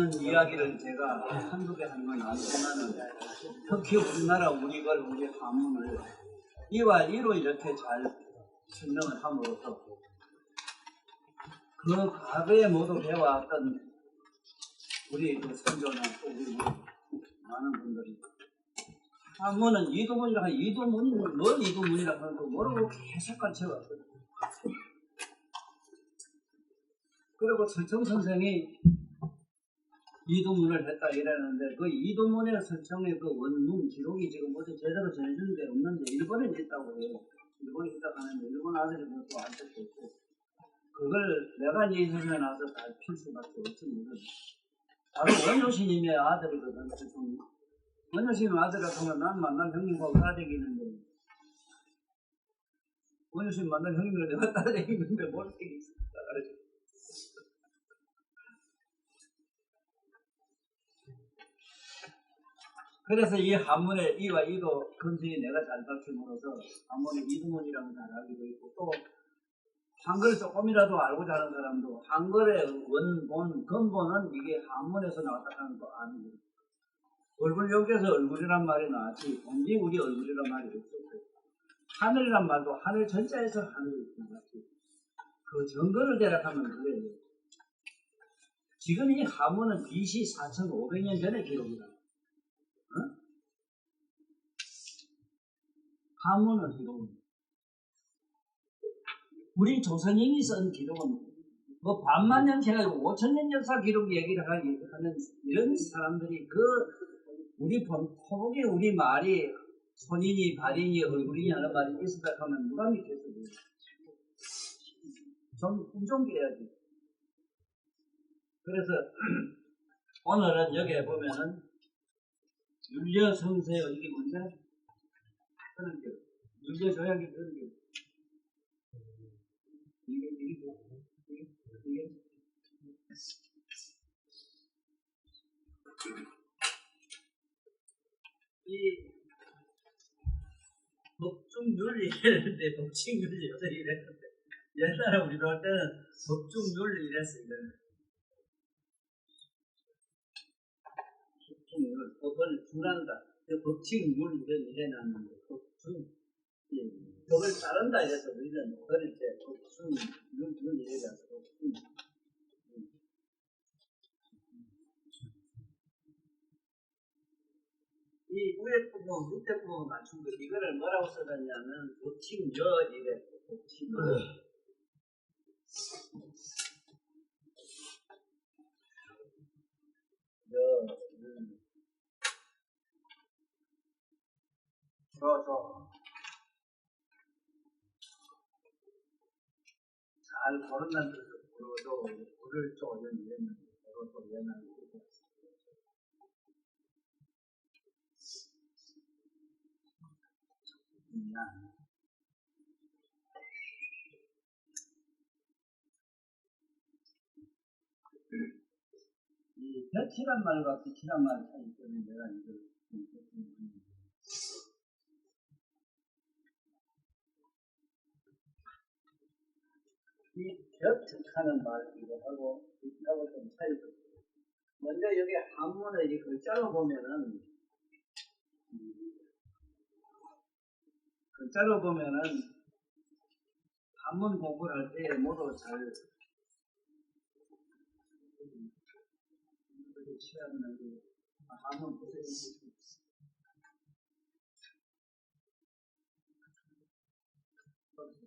있는 이야기를 제가 한두 개 하는 건 아니지만은 특히 우리나라 우리 한문을 이와 이로 이렇게 잘 설명을 함으로써 그 과거에 모두 배워왔던 우리 그 선조나 또 우리 많은 분들이 한문은 이도문이라 하면 이도문, 뭘 이도문이라 하면 또 모르고 계속 가르쳐왔거든요. 그리고 설청 선생이 이도문을 했다 이랬는데 그 이도문의 설청의 그 원문 기록이 지금 어디 제대로 전해주는 데 없는데 일본에 있다고 해요. 일본에 있다고 하는데 일본 아들이 그것도 안 적고 있고 그걸 내가 이 세상에 나와서 다 필 수밖에 없습니다. 바로 원효스님의 아들이거든. 원효스님 아들이라 하면 난 만난 형님하고 따라다니는데 원효스님 만난 형님을 내가 따라다니는데 뭘 되겠어. 그래서 이 한문의 이와 이도 근저히 내가 잘 가르침으로써 한문의 이두문이라고 잘 알기도 있고 또 한글을 조금이라도 알고 자는 사람도 한글의 원본, 근본은 이게 한문에서 나왔다는 거 아는 거예요. 얼굴 여기에서 얼굴이란 말이 나왔지 언제 우리 얼굴이란 말이 없었고 하늘이란 말도 하늘 전자에서 하늘이 나왔지 그 정거를 대략하면 그래요. 지금 이 한문은 BC 4500년 전의 기록이다. 한문은 기록은 우리 조선인이 쓴 기록은 뭐 반만 년 해가지고 5000년 역사 기록 얘기를 하는 이런 사람들이 그 우리 토목의 우리 말이 손이니 발이니 얼굴이니 하는 말이 있었다 하면 누가 믿겠어요? 좀 인정해야지. 그래서 오늘은 여기에 보면은 윤려성세요 이게 뭔지 그런 게 윤려조약이 그런 게 이 법중윤리 이랬는데 법칙윤리 어떻게 이랬는데 옛날에 우리도 할 때는 법중윤리 이랬습니다. 법중윤리 법을 준한다. 법칙윤리 이래놨는데 법중 법을 따른다 이래서 우리는 어릴 때 법중윤리 이래서 법중 이 위에 부분, 밑에 부분 맞춘 거 이거를 뭐라고 써놨냐면 법칙여 이래 법칙여 잘 고른다는 뜻으로 고르도 고를 쪽 이랬는데 고르도 연하고 이 볕이란 말과 빛이란 말 차이 때문에 내가 이걸 이 볕하는 말이기도 하고 빛하고 좀 차이가 있어요. 먼저 여기 한문의 이 글자로 보면은 한문 공부를 할 때 모두 잘 취하는 한문 보세요.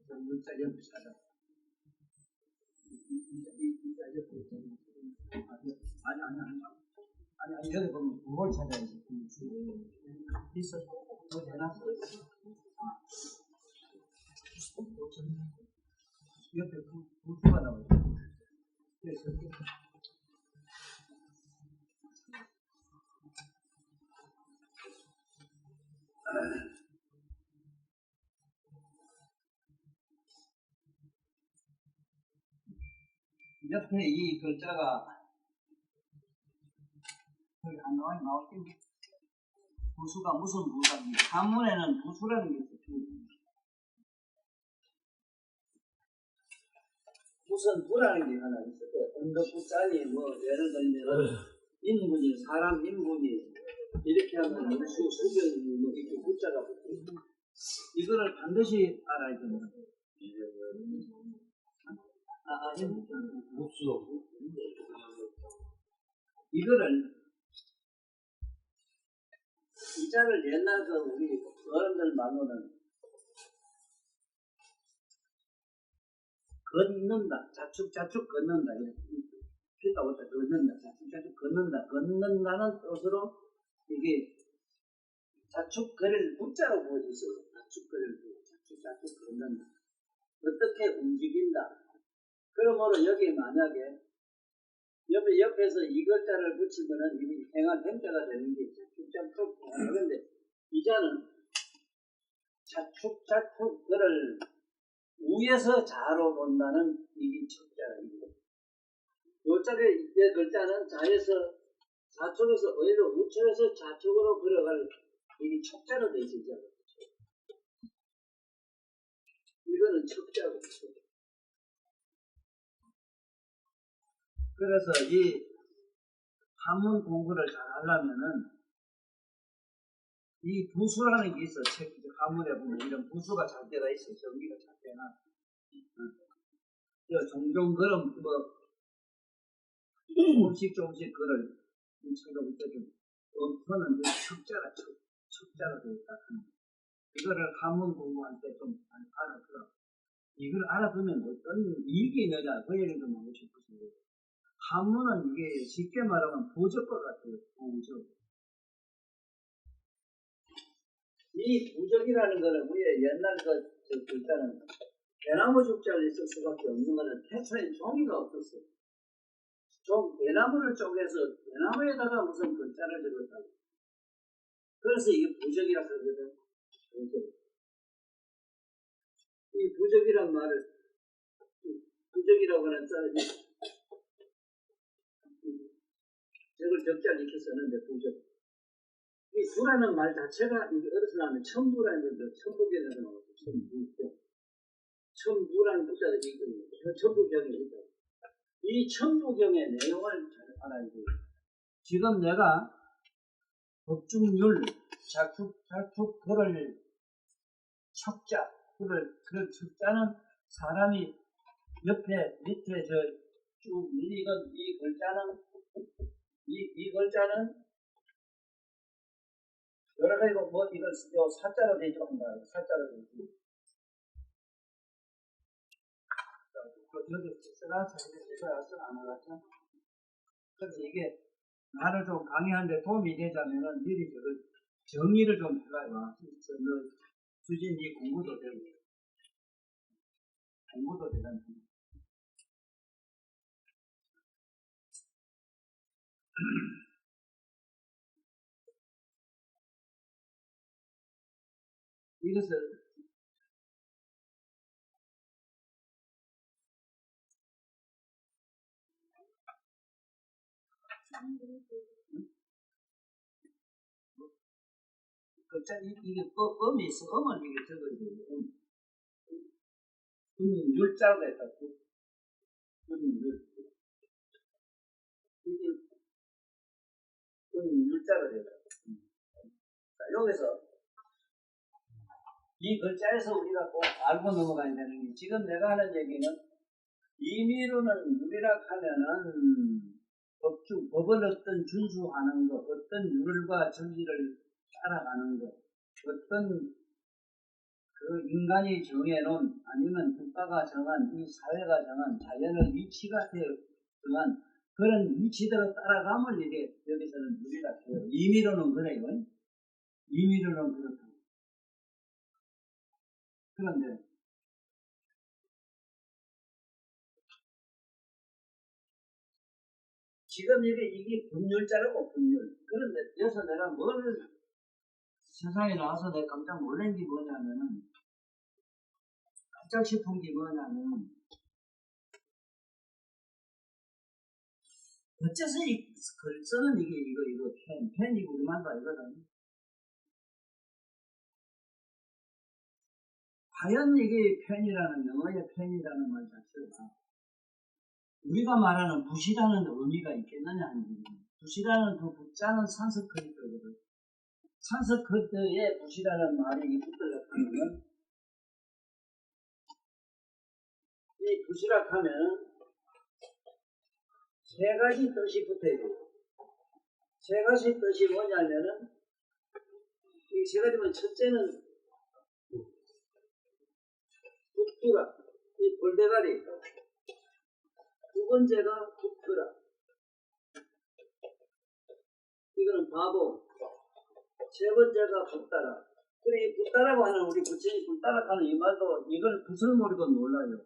문자 연구 찾아. 아니 여기 보면 그걸 찾아야지. 있었고 그거 해놨어. 옆에 부수가 나와요. 옆에 이 글자가 여기 안 나와요? 나왔겠네. 부수가 무슨 부가 한문에는 부수라는 게 있습니다. 무슨 부라는 게 하나 있어요. 언덕부자니 뭐 예를 들면 인분이 사람 인분이 이렇게 하면 물수 수변이 뭐 이렇게 붙자가 붙고 이거를 반드시 알아야 됩니다. 흡수. 이거를 이자를 옛날 그 우리 어른들 말로는 걷는다, 자축자축 걷는다, 피가 왔다 걷는다, 자축자축 걷는다, 걷는다는 뜻으로 이게 자축거리를 붙자로 보여져 있어요. 자축거리를 자축자축 걷는다. 어떻게 움직인다. 그러므로 여기 만약에 옆에서 이 글자를 붙이면은 이게 행한 행자가 되는 게 자축자축. 그런데 이자는 자축자축 그를 위에서 자로 본다는 이게 척자입니다. 요짝에 이 글자는 자에서 좌측에서 오히려 우측에서 좌측으로 걸어갈 이게 척자로 되어 있죠. 이거는 척자고. 그래서 이 한문 공부를 잘 하려면은 이 부수라는 게 있어. 한문에 보면 이런 부수가 잘 되어 있어. 정리가 잘 되나. 종종 그런 조금씩 그걸 책을 좀 엎어는 척자가 되어 있다. 이거를 한문 공부할 때 좀 알아들어. 이걸 알아두면 어떤 이익이 있느냐 그 얘기를 좀 하고 싶으신데 한문은 이게 쉽게 말하면 부적과 같아요. 부적. 이 부적이라는 거는 우리 옛날 글자는 대나무 죽자를 쓸 수밖에 없는 거는 태초에 종이가 없었어요. 대나무를 쪼개서 대나무에다가 무슨 글자를 적었다고. 그래서 이게 부적이라고 하거든. 이 부적이란 말을 부적이라고 하는 저걸 적자를 이렇게 썼는데 부적. 이 부라는 말 자체가 이게 어디서 나오면 천부라는 거, 천부경에서 나왔어. 천부라는 부자가 있거든요. 천부경에 있다. 이 천부경의 내용을 잘 알아야 돼요. 지금 내가 법중률, 자축, 그를 척자, 그 척자는 사람이 옆에, 밑에 쭉, 이 글자는, 이 글자는 여러 가지 이걸 사자로 되어 있고, 사자로 되어 있고. 여기 써놨어. 제가 안 알았죠? 그래서 이게 나를 좀 강의하는데 도움이 되자면은 미리 저걸 정리를 좀 해가요. 수진 이 공부도 되고, 공부도 되잖아요. 이것을 이게 음이 있어. 음은 이게 적어야 돼요. 율자가 있다고. 율. 이게 율자가 되다. 자, 여기서 이 글자에서 우리가 꼭 알고 넘어가야 되는 게 지금 내가 하는 얘기는 임의로는 율이라 하면은 법을 어떤 준수하는 것, 어떤 율과 정리를 따라가는 것, 어떤 그 인간이 정해놓은 아니면 국가가 정한 이 사회가 정한 자연의 위치가 정한 그런 위치대로 따라가면 이게 여기서는 율이라 해요. 임의로는 그래요. 임의로는 그렇다. 그런데 지금 이게 분율자라고 분율. 그런데 여기서 내가 세상에 나와서 내가 깜짝 놀란 게 뭐냐면은 깜짝 싶은 게 뭐냐면 어째서 이 글 쓰는 이거 펜이 우리만도 아니거든. 과연 이게 펜이라는 영어의 펜이라는 말 자체가 우리가 말하는 붓이라는 의미가 있겠느냐 하는 얘기입니다. 부시라는 그 부자는 산스크리트거든. 산스크리트에 부시라는 말이 붙어졌다면 이 부시락 하면 세 가지 뜻이 붙어있고 세 가지 뜻이 뭐냐면은 이 세 가지면 첫째는 붙두라 이 볼대가리 두 번째가 붙으라 이거는 바보 세 번째가 붙다라 그래 이 붙다라고 하는 우리 부처님 붙다라 하는 이 말도 이걸 붓을 모르고 몰라요.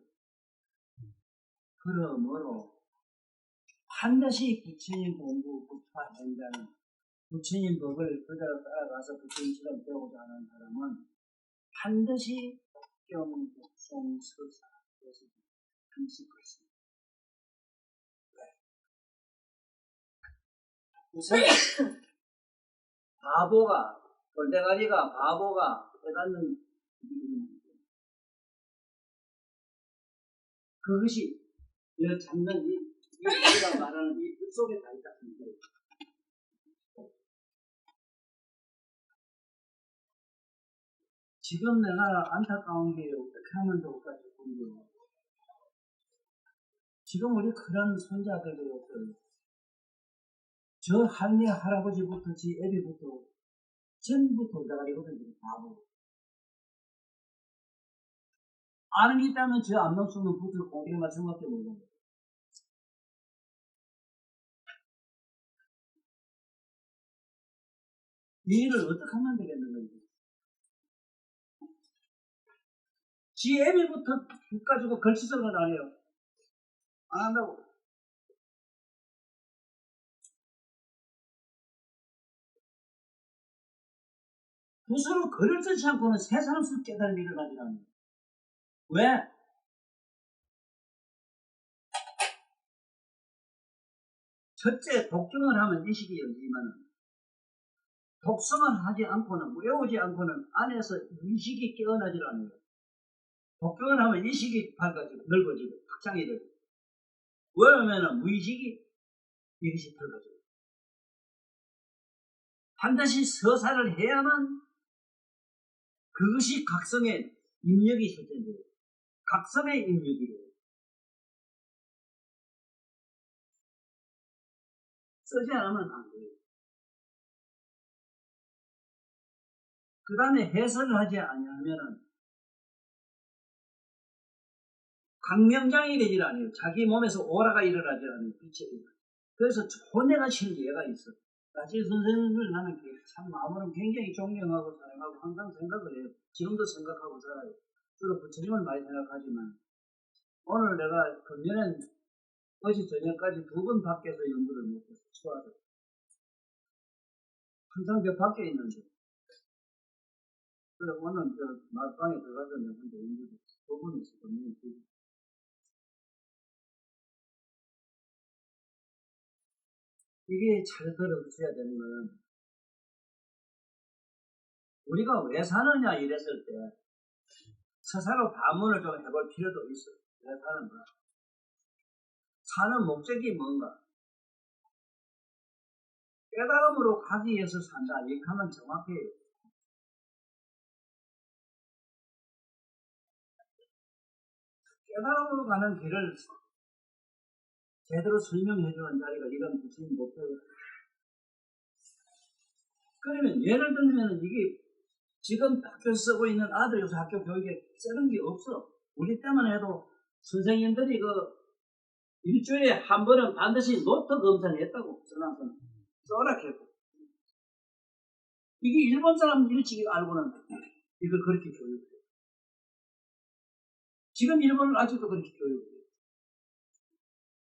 그러므로 반드시 부처님 공부 부파행자는 부처님 법을 그대로 따라가서 부처님처럼 되고자 하는 사람은 반드시 경북송서사 그것을 한식 것입니다. 우선 바보가 돌대가리가 바보가 깨닫는 그것이 여 잡는 이 우리가 말하는 이 뜻 속에 다 있다. 지금 내가 안타까운 게 어떻게 하면 좋을까 싶은데 지금 우리 그런 손자들도 저 할매 할아버지부터 지 애비부터 전부 돌다가리거든요. 바보. 아는 게 있다면 저 안명수는 부터 공기를 맞춘 것밖에 모르는 거예요. 이 일을 어떻게 하면 되겠는 건지. 지 애비부터 국 가지고 걸치서는 안 해요. 안 한다고. 부서로 글을 쓰지 않고는 세상 수 깨달은 일을 가지라는 거예요. 왜? 첫째, 독경을 하면 인식이 열리지만 독성을 하지 않고는, 외우지 않고는 안에서 인식이 깨어나지 않는 거예요. 독경을 하면 인식이 밝아지고, 넓어지고, 확장이 되고. 외우면 무의식이 이것이 밝아지고. 반드시 서사를 해야만 그것이 각성의 입력이 실현돼요. 각성의 입력이래요. 쓰지 않으면 안 돼요. 그 다음에 해설을 하지 않으면 강명장이 되질 않아요. 자기 몸에서 오라가 일어나지 않아요. 그래서 혼내가 치는 예가 있어. 나지 선생님을 나는 참 아무런 굉장히 존경하고 사랑하고 항상 생각을 해요. 지금도 생각하고 살아요. 주로 부처님을 많이 생각하지만 오늘 내가 금년엔 어제 저녁까지 2번 밖에서 연구를 못해서 추워서 항상 저 밖에 있는데 그래서 오늘 저 낮방에 들어가서 내가 혼자 연구를 2번 있었거든요. 이게 잘 들어주셔야 되는 건 우리가 왜 사느냐 이랬을 때 스스로 반문을 좀 해볼 필요도 있어요. 왜 사는가? 사는 목적이 뭔가? 깨달음으로 가기 위해서 산다. 이렇게 하면 정확해요. 깨달음으로 가는 길을 제대로 설명해주는 자리가 이런 부처님 목표예요. 그러면 예를 들면 이게 지금 학교 쓰고 있는 아들 요새 학교 교육에 쓰는 게 없어. 우리 때만 해도 선생님들이 그 일주일에 한 번은 반드시 노트 검사했다고 써놨거든. 써라 했고. 이게 일본 사람 일찍 알고는 이걸 그렇게 교육해. 지금 일본은 아직도 그렇게 교육해.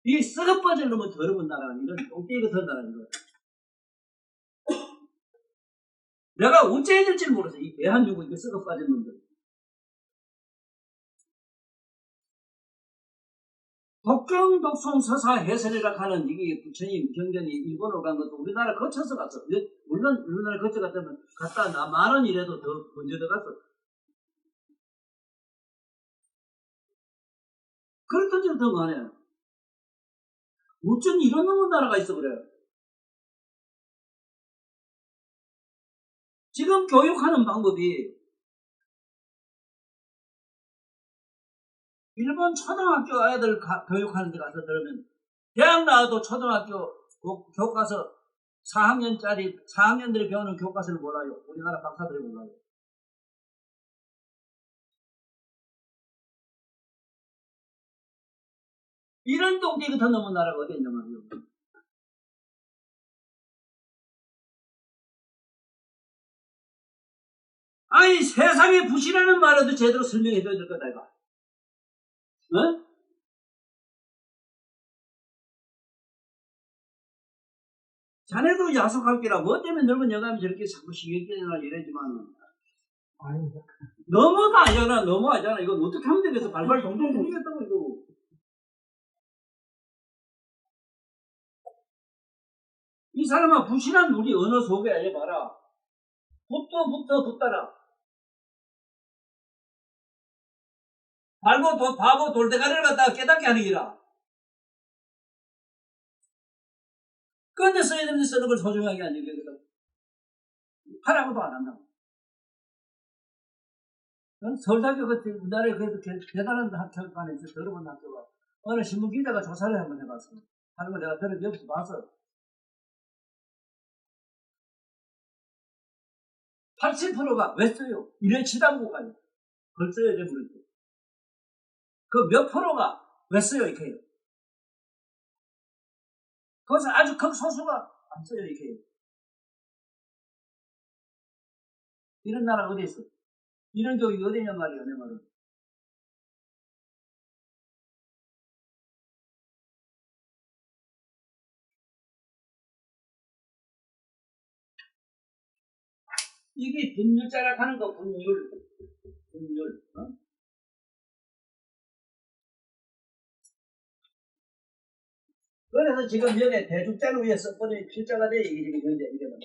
이 썩어빠질 놈은 더러운 나라는 이런 똥개이 같은 나라는 거야. 내가 어째 해야 될지 모르겠어. 이 대한민국 이게 썩어빠진 놈들. 독경, 독송, 서사, 해설이라 하는 이게 부처님 경전이 일본으로 간 것도 우리나라 거쳐서 갔어. 물론 우리나라 거쳐 갔다면 갔다 나 만원 이래도 더 먼저 들어갔어. 그렇든지 더 많아요. 어쩐 이런 놈의 나라가 있어 그래. 지금 교육하는 방법이 일본 초등학교 아이들 교육하는 데 가서 들으면 대학 나와도 초등학교 교과서 4학년들이 배우는 교과서를 몰라요. 우리나라 박사들이 몰라요. 이런 동기가 더 넘은 나라가 어디 있냐 말이에요. 아니 세상에 부시라는 말에도 제대로 설명해 줘야 될 거다 이거. 어? 자네도 약속할 게라 뭐 때문에 늙은 여감이 저렇게 자꾸 신경질이나 이러지만 너무하잖아. 너무하잖아. 이거 어떻게 하면 되겠어. 발발 동동 돌리겠다고 이거. 이 사람아 부실한 우리 언어 속에 알려봐라. 붙어라. 바보 돌대가리를 갖다가 깨닫게 하는 기라. 그런데 써야 되는데 쓰는 걸 소중하게 안 여기거든. 하라고도 안 한다고. 서울대학교 같은 우리나라에 그래도 대단한 학교가 안에 있어. 들어본 학교가. 어느 신문 기자가 조사를 한번 해봤어. 하는 거 내가 여기서 봤어. 80%가 왜 써요? 이래 치다보고 가요. 그걸 써야 돼, 그럴 때. 그 몇 프로가 왜 써요, 이렇게 해요. 그것은 아주 극소수가 안 써요, 이렇게 해요. 이런 나라가 어디 있어? 이런 교육이 어디냐 말이야, 내 말은. 이게 분율자락 하는 거, 분율. 어? 그래서 지금 여기 대죽자를 위해 써버린 필자가 돼, 이게 지금 현재, 이게는.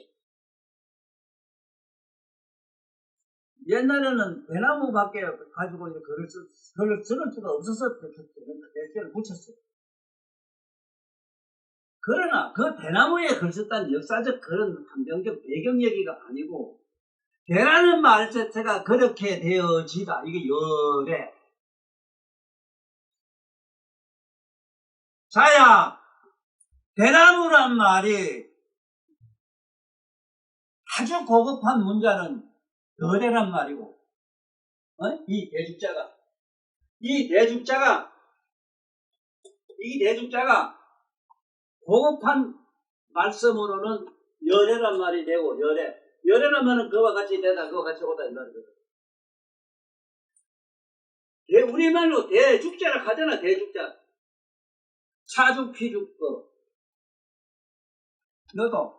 옛날에는 대나무 밖에 가지고 이제 글을 쓸 수가 없어서 대체를 붙였어. 그러나 그 대나무에 글 썼다는 역사적 그런 환경적 배경 얘기가 아니고, 대라는 말 자체가 그렇게 되어지다. 이게 열애. 자야, 대나무란 말이 아주 고급한 문자는 열애란 말이고, 이 대죽자가 고급한 말씀으로는 열애란 말이 되고, 열애란 말은 그와 같이 되다, 그와 같이 오다, 이 말이거든. 우리말로 대죽자라 하잖아, 대죽자. 차죽, 피죽, 너도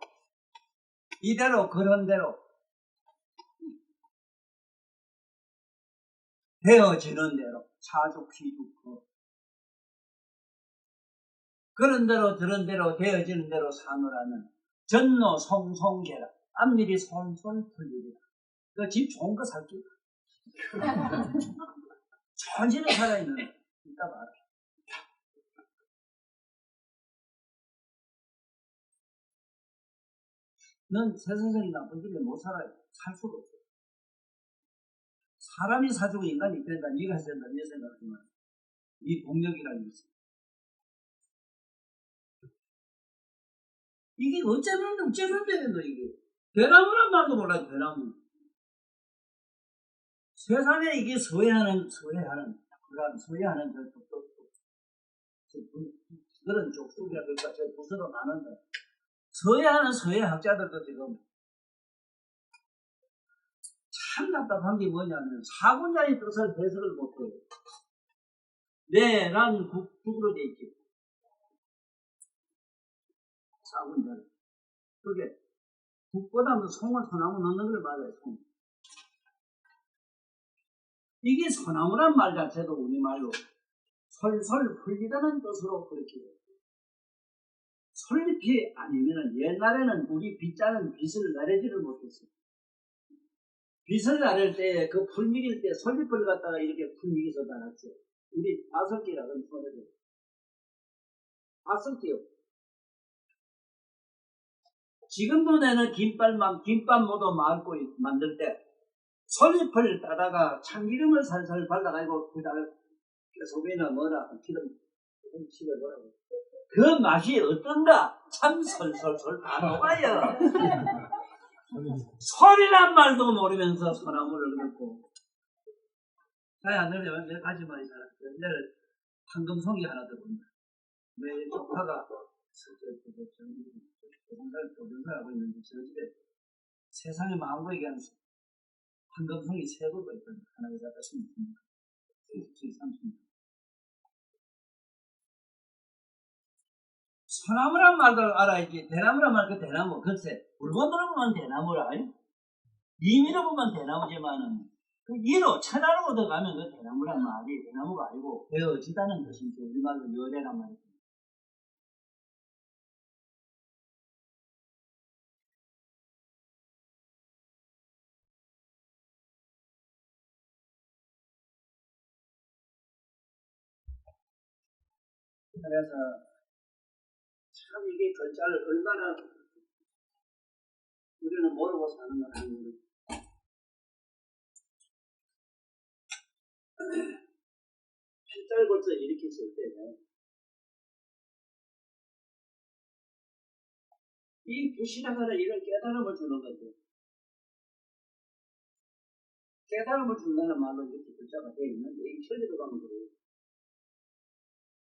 이대로 그런 대로 되어지는 대로 차죽, 피죽, 그런 대로 저런 대로 되어지는 대로 사노라는 전노 송송계라. 앞일이 솔솔 풀리리라. 그 집 좋은 거 살기. 천지를 살아있는 이따 봐라. 넌 세상에 나쁜 집에 못 살아요. 살 수가 없어. 사람이 사주고 인간이 된다. 네가 해야 된다. 네 생각하지만 이 공력이라는 게 있어. 이게 어쩌면 되는 이게. 대나무란 말도 몰라. 대나무. 세상에 이게 서해하는 그런 족속이라 그럴까 저 부서로 나는데 서해하는 서해 학자들도 지금 참 답답한 게 뭐냐면 사군자의 뜻을 해석을 못해요. 내란 국으로 돼 있지. 사군자를. 그게 국보다는 송을 소나무 넣는 걸 말해요. 송. 이게 소나무란 말 자체도 우리말로 솔솔 풀리다는 뜻으로 그렇게 돼요. 솔잎이 아니면은 옛날에는 우리 빗자는 빗을 나르지를 못했어요. 빗을 나를 때 그 풀미길 때 솔잎을 갖다가 이렇게 풀미기서 나눴죠. 우리 바석기라는 소리를. 바석기요. 지금도 내는 김밥 모두 만들 때 솔잎을 따다가 참기름을 살살 발라가지고 그다음에 소금이나 뭐라 기름 칠해보라고. 그 맛이 어떤가? 참 솔솔솔 다 녹아요. 소리란 말도 모르면서 소나무를 긋고. 잘 안 들려요? 내가 다시 말이잖아. 내일 황금송이 하나 들어온다. 내 조카가 교정사하고 있는데 저 집에 세상에 마음고이게 하는 황금송이 세 그루가 있거든요. 하나에 갖다 심습니다. 30. 소나무란 말도 알아야지. 대나무란 말 그 대나무. 글쎄, 물건으로 보면 대나무라. 임의로 보면 대나무지만은, 그 이로, 천하로 들어가면 그 대나무란 말이 대나무가 아니고, 베어지다는 뜻이죠. 우리말로 여대란 말이죠. 그래서, 참 이게 글자를 얼마나 우리는 모르고 사는 건 아니고, 필달골서 이렇게 쓸 때는, 이 부시나가는 이런 깨달음을 주는 건데, 깨달음을 준다는 말로 이렇게 글자가 되어 있는데, 이 천리도 가면 그래요.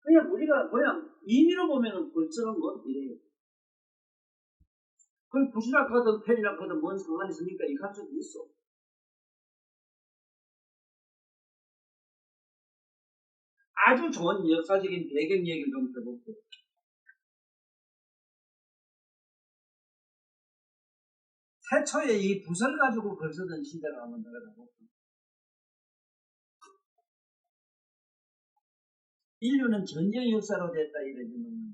그냥 우리가 그냥 임의로 보면은 글자는 뭐 이래요. 그럼 부시락하든 펜이락하든 뭔 상관이 있습니까? 이 가치도 있어. 아주 좋은 역사적인 배경 얘기를 좀 해볼게요. 태초에 이 붓을 가지고 글 쓰던 시대를 한번 들어가볼게요. 인류는 전쟁 역사로 됐다 이러지만,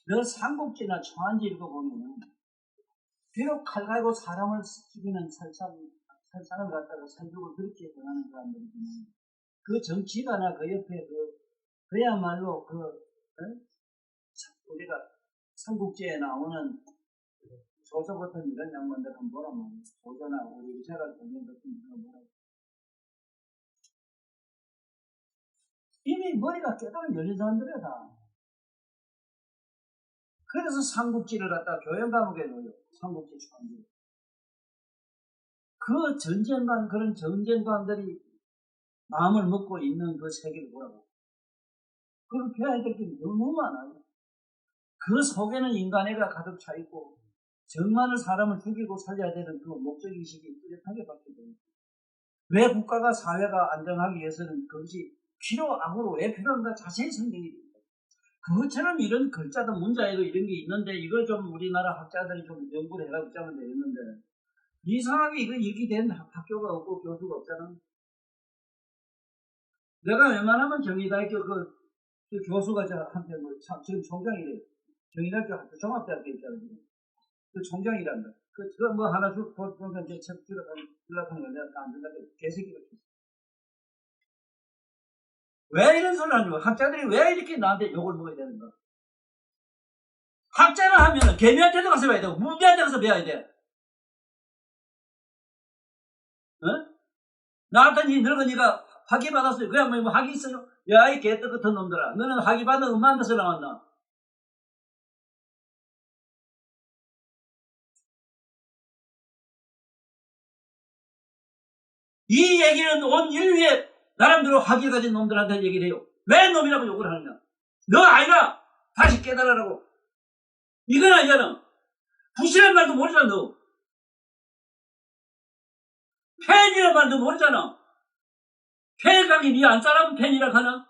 너 삼국지나 초안지 읽어보면은, 비록 칼 갈고 사람을 죽이는 설산을 갖다가 살죽을 그렇게 전하는 사람들이지만, 그 정치가나 그 옆에 그야말로 우리가 삼국지에 나오는 조조 같은 이런 양반들 한번 보라면, 조조나 우리 의사가 전쟁 같은 이런 뭐라고. 이미 머리가 깨달아 열린 사람들이야, 다. 그래서 삼국지를 갖다가 교양 과목에 넣어요. 삼국지 초안지. 그 그런 전쟁관들이 마음을 먹고 있는 그 세계를 보라고. 그렇게 해야 될 게 너무 많아요. 그 속에는 인간애가 가득 차 있고, 정말로 사람을 죽이고 살려야 되는 그 목적의식이 뚜렷하게 박혀져 있고, 왜 국가가 사회가 안정하기 위해서는 그것이 필요하고 왜 필요한가 자세히 설명이 됩니다. 그것처럼 이런 글자도 문자에도 이런 게 있는데, 이걸 좀 우리나라 학자들이 좀 연구를 해가지고 짜면 되겠는데, 이상하게 이거 얘기된 학교가 없고 교수가 없잖아. 내가 웬만하면 경희대학교 그 교수가 저한테 지금 총장이래요. 경희대학교 종합대학교 있잖아요. 그 총장이란다. 그거 뭐 하나 보면 제 책 주려고 하는 거 내가 안 준다고 개새끼가 있어. 왜 이런 소리를 하냐고. 학자들이 왜 이렇게 나한테 욕을 먹어야 되는가. 학자를 하면은 개미한테도 가서 배워야 되고 문제한테 가서 배워야 돼. 어? 나한테 니 늙은이가 학위 받았어요. 그냥 뭐 학위 있어요? 야, 이 개떡 같은 놈들아. 너는 학위 받는 엄마한 데서 나왔나? 이 얘기는 온 인류의 나름대로 학위 가진 놈들한테 얘기를 해요. 왜 놈이라고 욕을 하느냐? 너 아이가 다시 깨달으라고. 이건 아니잖아. 부시란 말도 모르잖아, 너. 팬이란 말도 모르잖아. 팬 가게 니 안 따라하면 팬이라 하나?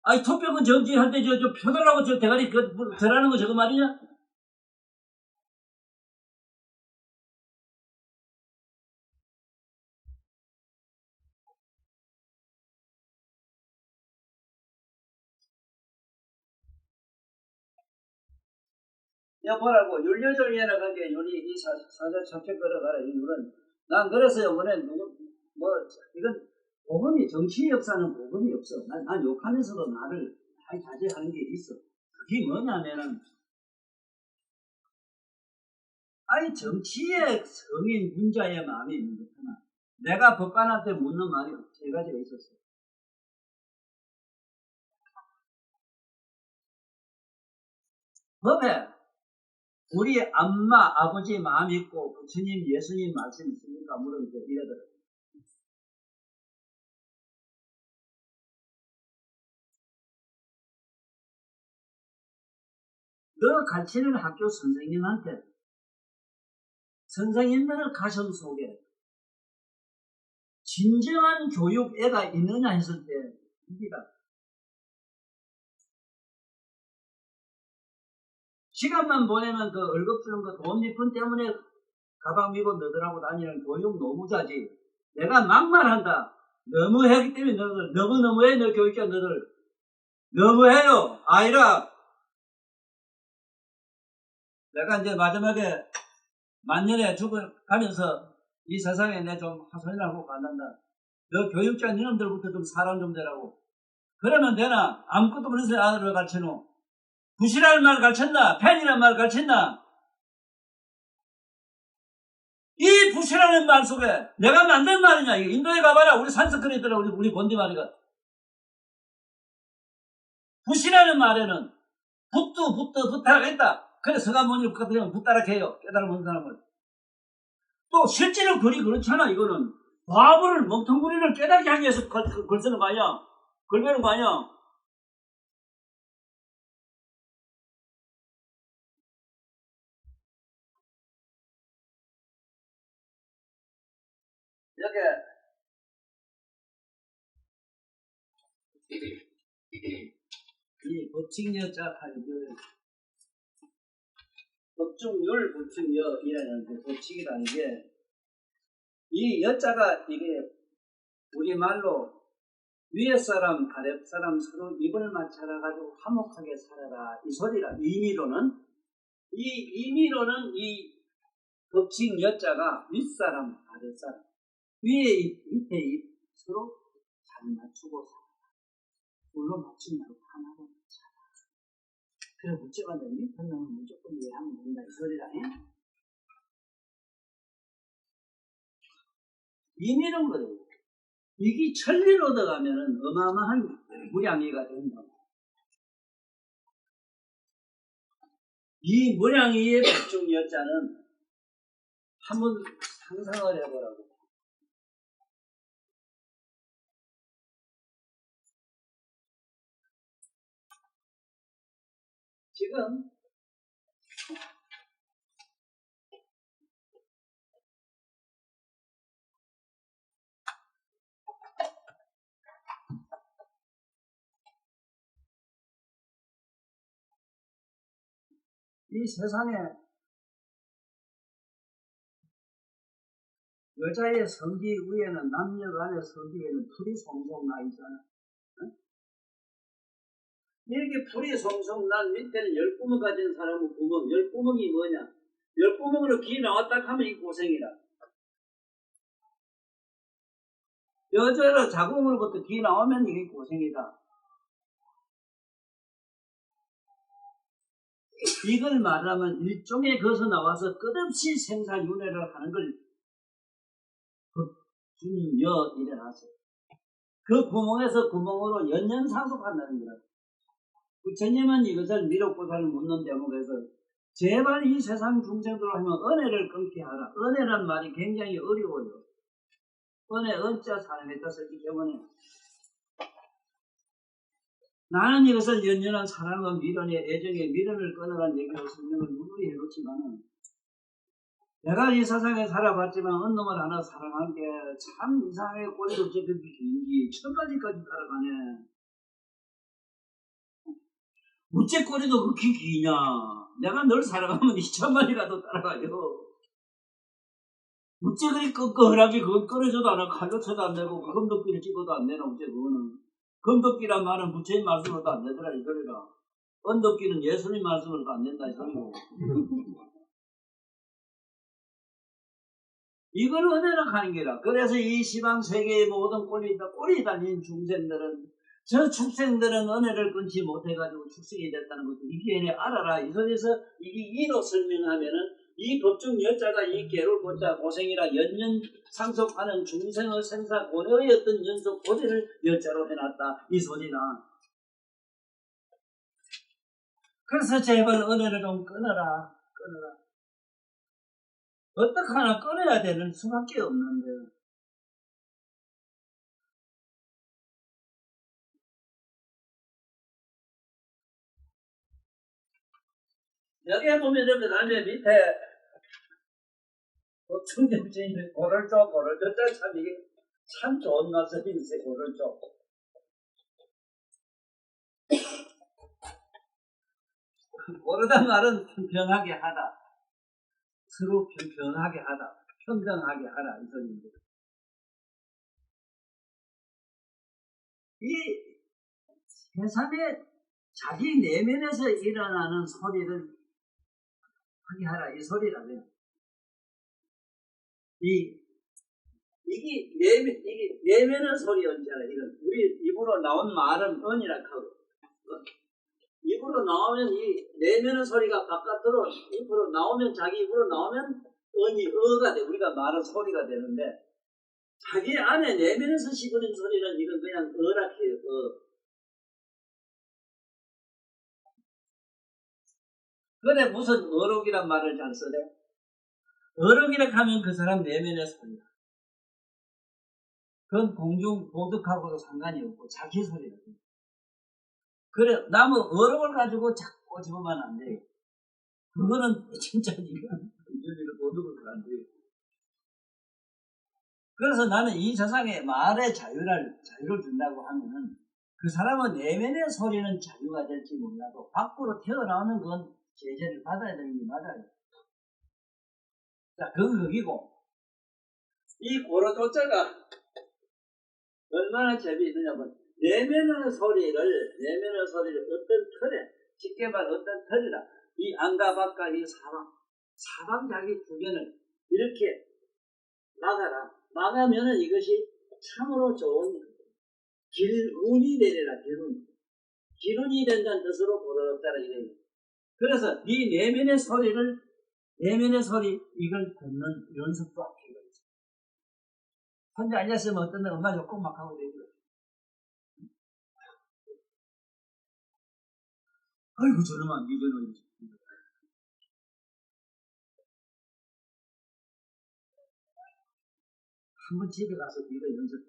아이, 토평은 정지할 때 저 표달라고 저 대가리 절하는 거 저거 말이냐? 여보라고, 윤려정이라 그게 이 사자 참책 걸어가라. 이유는, 난 그래서 이번에 이건 복음이, 정치 역사는 복음이 없어. 난 욕하면서도 나를 자제하는 게 있어. 그게 뭐냐면은, 아니 정치의 성인 군자의 마음이 있는 거구나. 내가 법관한테 묻는 말이 세 가지가 있었어요. 법에 우리 엄마, 아버지 마음 있고 부처님, 예수님 말씀 있으니까 물어보세요. 이래더라고요. 너 가르치는 학교 선생님한테 선생님들의 가슴 속에 진정한 교육애가 있느냐 했을 때 이기다. 시간만 보내면 그 월급 주는 거 돈리푼 때문에 가방 미고 너들하고 다니는 교육 노무자지. 내가 막말한다. 너무하기 때문에 너들 너무해. 너 교육자 너들 너무해요. 아니라 내가 이제 마지막에 만년에 죽어가면서 이 세상에 내 좀 하소연하고 간단다. 너 교육자 니놈들부터 좀 사람 좀 되라고. 그러면 되나? 아무것도 모르는 아들을 가르쳐놓. 부시라는 말 가르쳤나? 팬이라는 말 가르쳤나? 이 부시라는 말 속에 내가 만든 말이냐? 이게 인도에 가봐라. 우리 산스크리트 있더라. 우리 본디 말이가. 부시라는 말에는 부따라가 있다. 그래서 서가모니 같은 부따라게 해요. 깨달음 사람을. 또 실제로 글이 그렇잖아. 이거는 바보를 멍텅구리를 깨닫게 하기 위해서 글 쓰는 거 아니야? 글 배우는 거 아니야? 이렇게 이 법칙여자 할들 법중률 법칙여이라는 그 법칙이라는 게 이 여자가 이게 우리말로 위에 사람 아래 사람 서로 입을 맞춰라 가지고 화목하게 살아라 이 소리라. 임의로는 이 법칙 여자가 윗사람 아랫사람 위에 입 밑에 입 서로 잘 맞추고 살아라. 물로 맞춘 말고 하나로 맞춰라. 그래 문제가 내 밑에 놈은 무조건 이해하면 된다 이 소리라. 임의로는 거예요. 이게 천리를 얻어가면은 어마어마한 무량이가 된다. 이 무량이의 법중 여자는 한번 상상을 해보라고. 지금 이 세상에 여자의 성기 위에는 남녀 간의 성기에는 풀이 송송 나 있잖아. 응? 이렇게 풀이 송송 난 밑에는 열구멍 가진 사람은 구멍. 열구멍이 뭐냐? 열구멍으로 기 나왔다 하면 이 고생이라. 여자로 자궁으로부터 기 나오면 이게 고생이다. 이걸 말하면 일종의 것에서 나와서 끝없이 생사윤회를 하는 걸 법중여 일어나서 그 구멍에서 구멍으로 연연상속한다는 거라. 부처님은 이것을 미륵보살을 묻는 대목에서 제발 이 세상 중생들로 하면 은혜를 끊게 하라. 은혜란 말이 굉장히 어려워요. 은혜 은자 사랑했다 썼기 때문에 나는 이것을 연연한 사랑과 미련의 애정의 미련을 끊으라는 얘기로 설명을 누누이 해놓지만은 내가 이 세상에 살아봤지만 어느 놈을 하나 사랑한 게 참 이상하게 꼬리도 저렇게 긴지 천가지까지 살아가네. 어째 꼬리도 그렇게 기냐. 내가 널 살아가면 2천만이라도 따라가요. 어째 그리 끄끄하게 그건 끊어줘도 안 하고 칼로 쳐도 안 되고 검도끼를 찍어도 안 되나. 어째 그거는 검도끼란 말은 부처님 말씀으로도 안 되더라 이 소리라. 언도끼는 예수님 말씀으로도 안 된다 이 소리고. 이걸 은혜라 하는 게라. 그래서 이 시방 세계의 모든 꼴이 달린 중생들은 저 축생들은 은혜를 끊지 못해가지고 축생이 됐다는 것도 이게 알아라. 이 소리에서 이게 이로 설명하면은 이 법중 여자가 이 계를 고자 고생이라 연년 상속하는 중생의 생사 고뇌의 어떤 연속 고뇌를 여자로 해놨다. 이 소리나. 그래서 제발 은혜를 좀 끊어라. 끊어라. 어떻게 하나 끊어야 되는 수밖에 없는데. 여기에 보면 여기 다음에 밑에 법중정신이 고를조 참 이게 참 좋은 말씀인데 고를조. 고르다 말은 평평하게 하다. 서로 평평하게 하다. 평등하게 하라. 이 소리인데. 이 세상에 자기 내면에서 일어나는 소리를 하게 하라. 이 소리라며. 이게 내면의 소리 언제나 이건 우리 입으로 나온 말은 언이라 하고 입으로 나오면 이 내면의 소리가 바깥으로 입으로 나오면 자기 입으로 나오면 언이 어가 돼. 우리가 말은 소리가 되는데 자기 안에 내면에서 씹어낸 소리는 이건 그냥 어라 해요. 그래 무슨 어록이란 말을 잘 쓰래? 어록이라 하면 그 사람 내면의 소리야. 그건 공중 도덕하고도 상관이 없고 자기 소리야. 그래 남의 어록을 가지고 자꾸 집으면 안 돼요. 그거는 진짜 이건 도덕을 안 돼요. 그래서 나는 이 세상에 말의 자유를 준다고 하면은 그 사람의 내면의 소리는 자유가 될지 몰라도 밖으로 튀어나오는 건 제재를 받아야 되는 게 맞아요. 자, 그건 거기고 이 고로조자가 얼마나 재미있느냐면 내면의 소리를 어떤 틀에 쉽게 말 어떤 틀이라 이 안과 밖과 이 사방 자기 주변을 이렇게 나가라. 나가면은 이것이 참으로 좋은 길운이 되리라. 길운이 된다는 뜻으로 고로조자라 이래요. 그래서 네 내면의 소리 이걸 듣는 연습도 필요가 있어. 혼자 앉았으면 어떤 데 엄마 욕고 막 하고 되죠. 아이고 저놈아 미련을 한번 집에 가서 네가 연습해.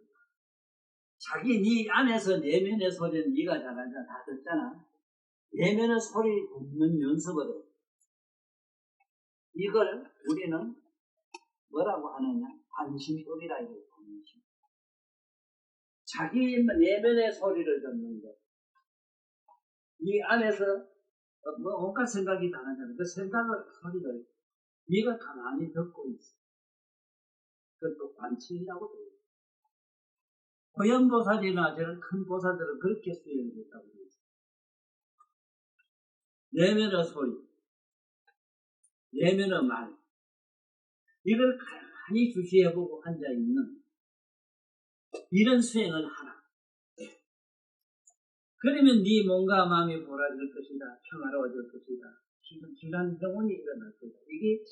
자기 네 안에서 내면의 소리는 네가 잘 알잖아. 다 듣잖아. 내면의 소리 듣는 연습을 해. 이걸 우리는 뭐라고 하느냐? 관심법이라 해요. 관심. 자기 내면의 소리를 듣는 것. 네 안에서 뭐 온갖 생각이 다 나잖아. 그 생각을 소리를 네가 가만히 듣고 있어. 그것도 관심이라고 해요. 고연보살이나 저런 큰 보살들은 그렇게 수행을 했다고 해요. 내면의 소리, 내면의 말, 이걸 가만히 주시해보고 앉아있는 이런 수행을 하라. 그러면 네 몸과 마음이 보라질 것이다. 평화로워질 것이다. 기간 병원이 일어날 것이다. 이게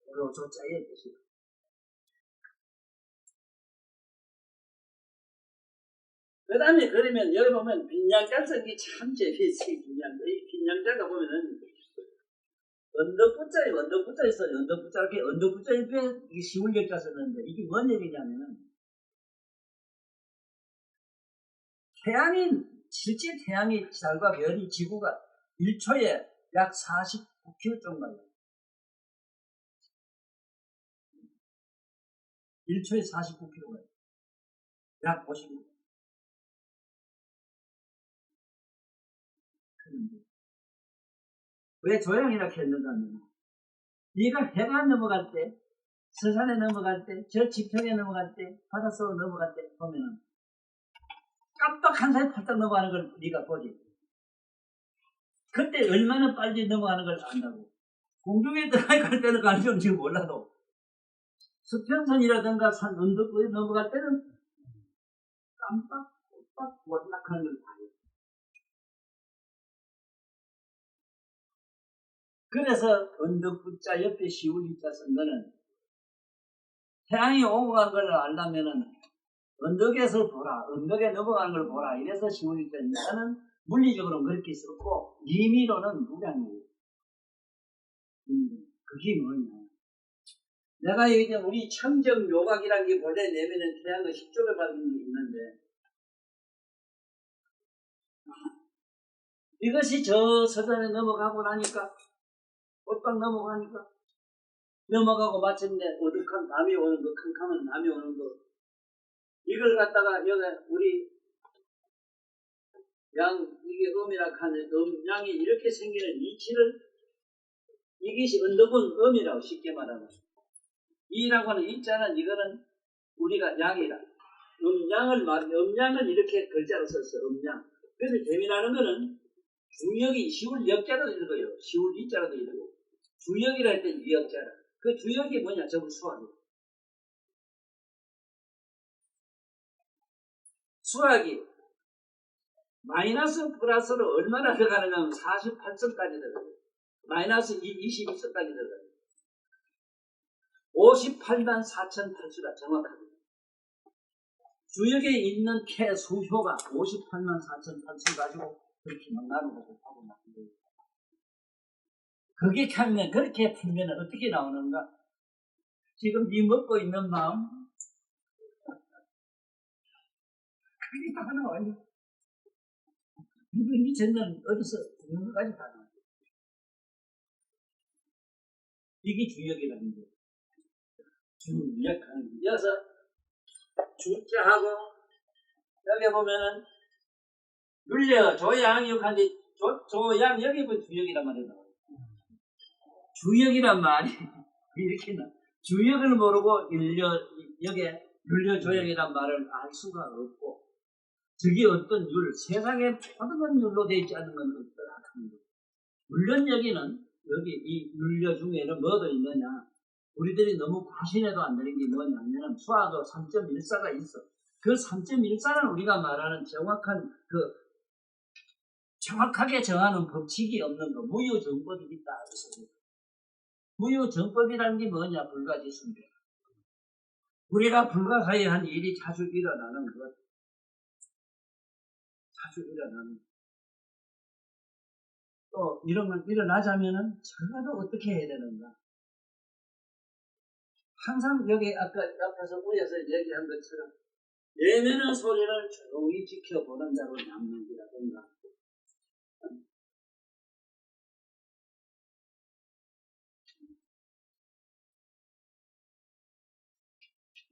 고로조자의 뜻이다. 그 다음에 그러면 여기 보면 빈양자성이 참 재미있어요. 이 빈양자가 보면은 언덕부자 있어요. 언덕부자 이렇게 언덕부자 옆에 시울 역자 썼는데 이게 뭔 얘기냐면은 실제 태양이 달과 별이 지구가 1초에 약 49km 정도 가요. 1초에 49km 가요. 약 50km. 왜 조양이라 했는가 하면 네가 해가 넘어갈 때, 서산에 넘어갈 때, 저 지평에 넘어갈 때, 바닷속으로 넘어갈 때 보면은 깜빡한 사이 팔딱 넘어가는 걸 네가 보지. 그때 얼마나 빨리 넘어가는 걸 안다고. 공중에 들어갈 때는 가는지 몰라도 수평선이라든가 산 언덕에 넘어갈 때는 깜빡 못락하는 걸 봐요. 그래서 언덕붙자 옆에 시울리자 쓴 거는 태양이 오고 간 걸 알려면은 언덕에서 보라, 언덕에 넘어가는 걸 보라. 이래서 시울리자. 나는 물리적으로는 그렇게 썼고 임의로는 무량이에요. 그게 뭐냐? 내가 얘기한 우리 청정 요각이라는 게 본래 내면은 태양의 10쪽을 받은 게 있는데 이것이 저 서전에 넘어가고 나니까 꽃방 넘어가니까 넘어가고 마침내 어둑한 밤이 오는 거, 캄캄한 밤이 오는 거 이걸 갖다가 여기 우리 이게 음이라 하는 양이 이렇게 생기는 이치를 이것이 언덕은 음이라고 쉽게 말하면 이라고 하는 이자는 이거는 우리가 양이라 음양을 이렇게 글자로 썼어. 음양. 그래서 재미나는 거는 주역이 시울 역자로도 읽어요. 시울 이자로도 읽고 주역이라 할 때 역자라. 그 주역이 뭐냐? 전부 수학이에요. 수학이 마이너스 플러스로 얼마나 들어가느냐 하면 48선까지 들어가요. 마이너스 22선까지 들어가요. 58만 4천 탈수가 정확합니다. 주역에 있는 개 수효가 58만 4천 탈수 가지고 그렇게 막 나누고 곱하고 나누는 거예요. 그게 하면 그렇게 풀면 어떻게 나오는가? 지금 네 먹고 있는 마음 그게 다 나와요. 이분이 전는 어디서 그런 것까지 다 나와요. 이게 주역이라는 거예요. 주역하는 거예요. 이어서 주자하고 여기 보면은 눌려 조양 욕한데 조양 여기 보면 주역이란 말이 나와요. 주역이란 말이 이렇게 나 주역을 모르고 여기에 눌려조약이란 말을 알 수가 없고 저게 어떤 세상에 모든 건 율로 되어 있지 않은 건 없더라 하는 거예요. 물론 여기는 여기 이 율려 중에는 뭐가 있느냐 우리들이 너무 과신해도 안 되는 게 뭐냐면 수화도 3.14가 있어. 그 3.14는 우리가 말하는 정확하게 정하는 법칙이 없는 거 무효정법이 있다. 무효정법이라는 게 뭐냐 불가지수입니다. 우리가 불가사의한 일이 자주 일어나는 것. 자주 일어나는 것. 또 이런 건 일어나자면은 전화도 어떻게 해야 되는가. 항상 여기 아까 앞에서 우려서 얘기한 것처럼 내면의 소리를 조용히 지켜보는 자로 남는이라든가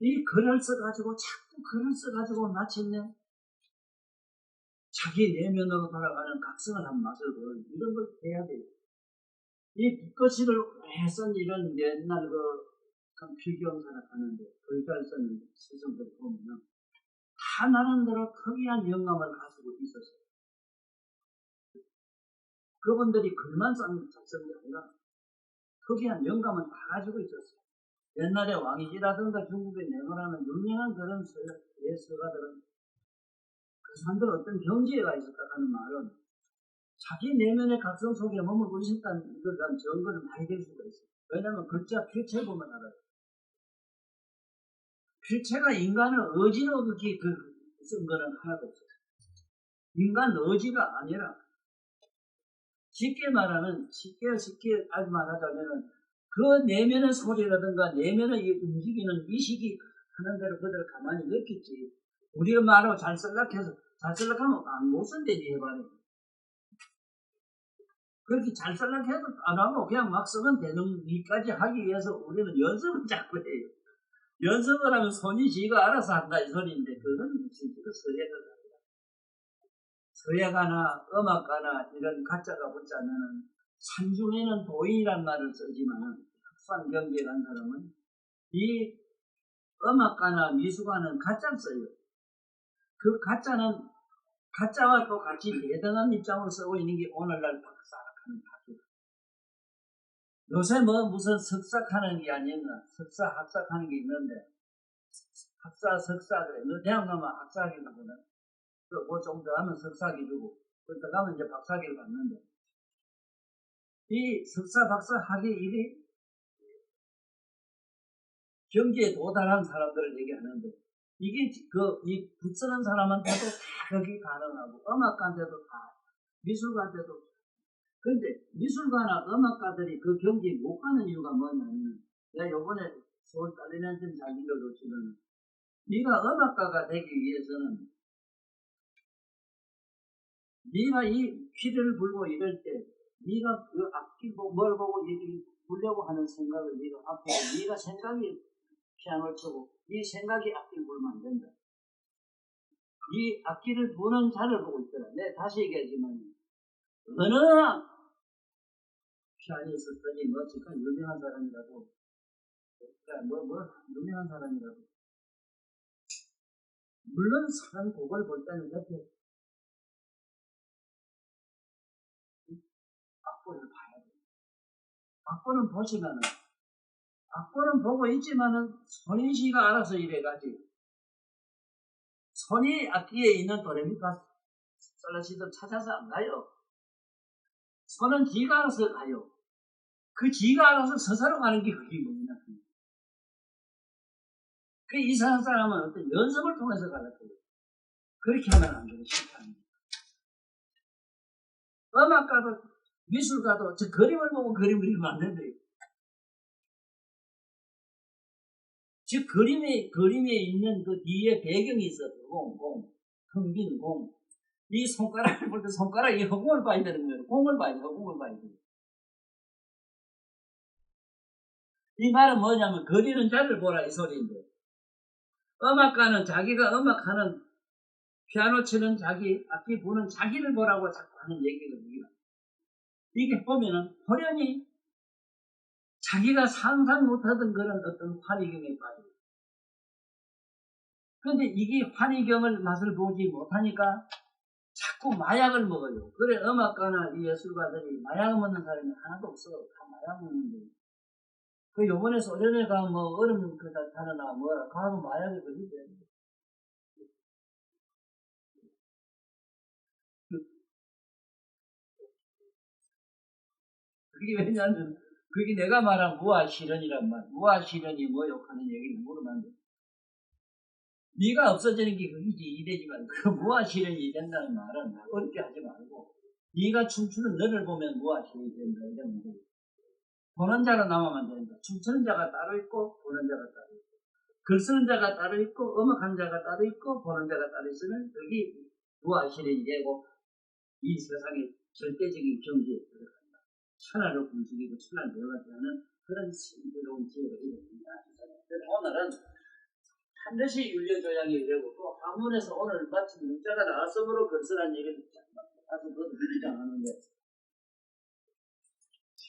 이 글을 써가지고 자꾸 글을 써가지고 마침내 자기 내면으로 돌아가는 각성을 한 맛을 보는 이런 걸 해야 돼요. 이 붓글씨를 왜 쓴 이런 옛날 필경사를 하는데 글자를 썼는데 스승들 보면 다 나름대로 특이한 영감을 가지고 있었어요. 그분들이 글만 쓴 작성이 아니라 특이한 영감을 다 가지고 있었어요. 옛날에 왕이지라든가 중국에 내노라는 유명한 그런 서가들은 그 사람들 어떤 경지에가 있었다 하는 말은 자기 내면의 각성 속에 머물고 있었다는 걸 증거를 많이 될 수가 있어요. 왜냐하면 글자 필체 보면 알아요. 필체가 인간의 의지로 그렇게 쓴 거는 하나도 없어요. 인간 의지가 아니라 쉽게 말하자면은 그 내면의 소리라든가 내면의 움직이는 의식이 하는 대로 그대로 가만히 넣겠지. 우리가 말하고 잘 쓸락하면 못 쓴대지 해봐요. 그렇게 잘 쓸락해도 안 하고 그냥 막 쓰면 되는 일까지 하기 위해서 우리는 연습을 자꾸 해요. 연습을 하면 손이 지가 알아서 한다 이 소리인데 그건 진짜 서예가 아니라 서예가나 음악가나 이런 가짜가 붙자면은 산중에는 도인이란 말을 쓰지만은 흑산 경기에 간 사람은 이 음악가나 미술가는 가짜를 써요. 그 가짜는 가짜와 또 같이 대등한 입장으로 쓰고 있는 게 오늘날 박사학하는 학교. 요새 무슨 석사하는 게 아닌가 석사 학사하는 게 있는데 학사 석사 그래. 너 대학 가면 학사학위 주거든. 뭐 좀 더 하면 석사학위 주고 또 가면 이제 박사학위를 받는데 이 석사, 박사 학위 일이 경지에 도달한 사람들을 얘기하는데, 이게 이 붙쓰는 사람한테도 다 여기 가능하고, 음악가한테도 다, 미술가한테도. 그런데 미술가나 음악가들이 그 경지에 못 가는 이유가 뭐냐면, 내가 요번에 서울 딸리난팀 잘 읽어줬지만, 네가 음악가가 되기 위해서는 네가 이 피를 불고 이럴 때 네가 그 악기 뭘 보고 이렇게 불려고 하는 생각을 네가 앞에 네가 생각이 피아노를 치고 네 생각이 악기를 불면 안 된다. 이 악기를 부는 자를 보고 있더라. 내가 다시 얘기하지만 어느 피아니스트니 뭐 지금 유명한 사람이라고 유명한 사람이라고 물론 사람 곡을 볼 때는 옆에 악보를 봐야 돼. 악보는 보시면은 악보는 보고 있지만은 손인시가 알아서 이래가지. 손이 악기에 있는 도레미파 솔라시도 찾아서 안 가요. 손은 지가 알아서 가요. 그 지가 알아서 서사로 가는 게 그게 뭐냐. 그 이상한 사람은 어떤 연습을 통해서 가르쳐요. 그렇게 하면 안 되고 실패합니다. 음악가도 미술가도 저 그림을 보고 그림을 그리면 안 된대요. 즉 그림에 있는 그 뒤에 배경이 있어요. 공, 흥빈 공. 이 손가락을 볼 때 손가락이 허공을 봐야 되는 거예요. 공을 봐야 돼요. 허공을 봐야 돼요. 이 말은 뭐냐면 그리는 자를 보라 이 소리인데, 음악가는 자기가 음악하는 피아노 치는 자기, 악기 부는 자기를 보라고 자꾸 하는 얘기거든요. 이게 보면은 호련히 자기가 상상 못하던 그런 어떤 환희경에 빠져요. 그런데 이게 환희경을 맛을 보지 못하니까 자꾸 마약을 먹어요. 그래 음악가나 이 예술가들이 마약 먹는 사람이 하나도 없어. 다 마약 먹는데. 그 요번에 소련에 가면 뭐 얼음 그 타느나 뭐라 가도 마약에 걸리대. 그게 왜냐면 그게 내가 말한 무아실현이란 말. 무아실현이 뭐 욕하는 얘기를 물으면 네가 없어지는 게 그기지 이래지만 그 무아실현이 된다는 말은 어렵게 하지 말고 네가 춤추는 너를 보면 무아실현이 된다 이런 거예요. 보는 자로 남아만 된다. 춤추는 자가 따로 있고 보는 자가 따로 있고 글 쓰는 자가 따로 있고 음악하는 자가 따로 있고 보는 자가 따로 있으면 그게 무아실현이 되고 이 세상의 절대적인 경지에 들어간다. 천하를 움직이고 천하를 내어가지 않은 그런 신비로운 지혜를 이뤘습니다. 오늘은 반드시 윤례조양이 되고 또 한문에서 오늘 마침 문자가 나왔으므로 글쓰란 얘기를 아주 그것도 믿지 않았는데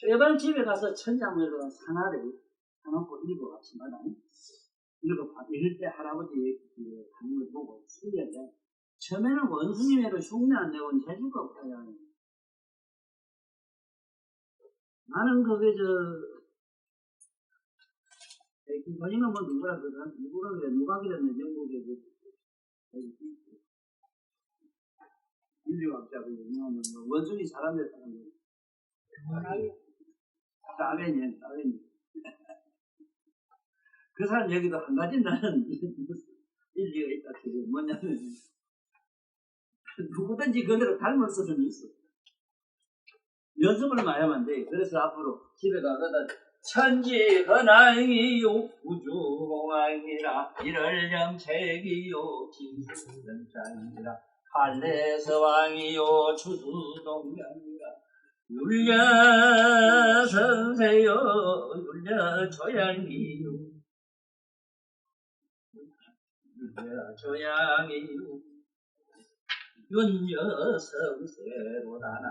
매번 집에 가서 천장으로 산하를 사놓고 읽어봤지만 읽을 때 할아버지 하는 걸 보고 신기하게 처음에는 원숭이매로 흉내 안 내고 재주가 없다야. 나는 그게 김건희가 뭐 누구라 그래 누가 그랬네 영국에 인류학자고 유명하면 원숭이 사람 됐다는 거예요. 다윈이에요. 그 사람 얘기도 한 가지 나는 일리가 있다. 그게 뭐냐면 누구든지 그대로 닮을 수는 있어. 연습을 많이 하면 돼. 그래서 앞으로 집에 가거든 천지헌왕이요 우주공왕이라 일월령책이요 진수전장이라 할례서왕이요 추수동량이라 율려선세요 율려조양이요 율려조양이요 윤여성세로다나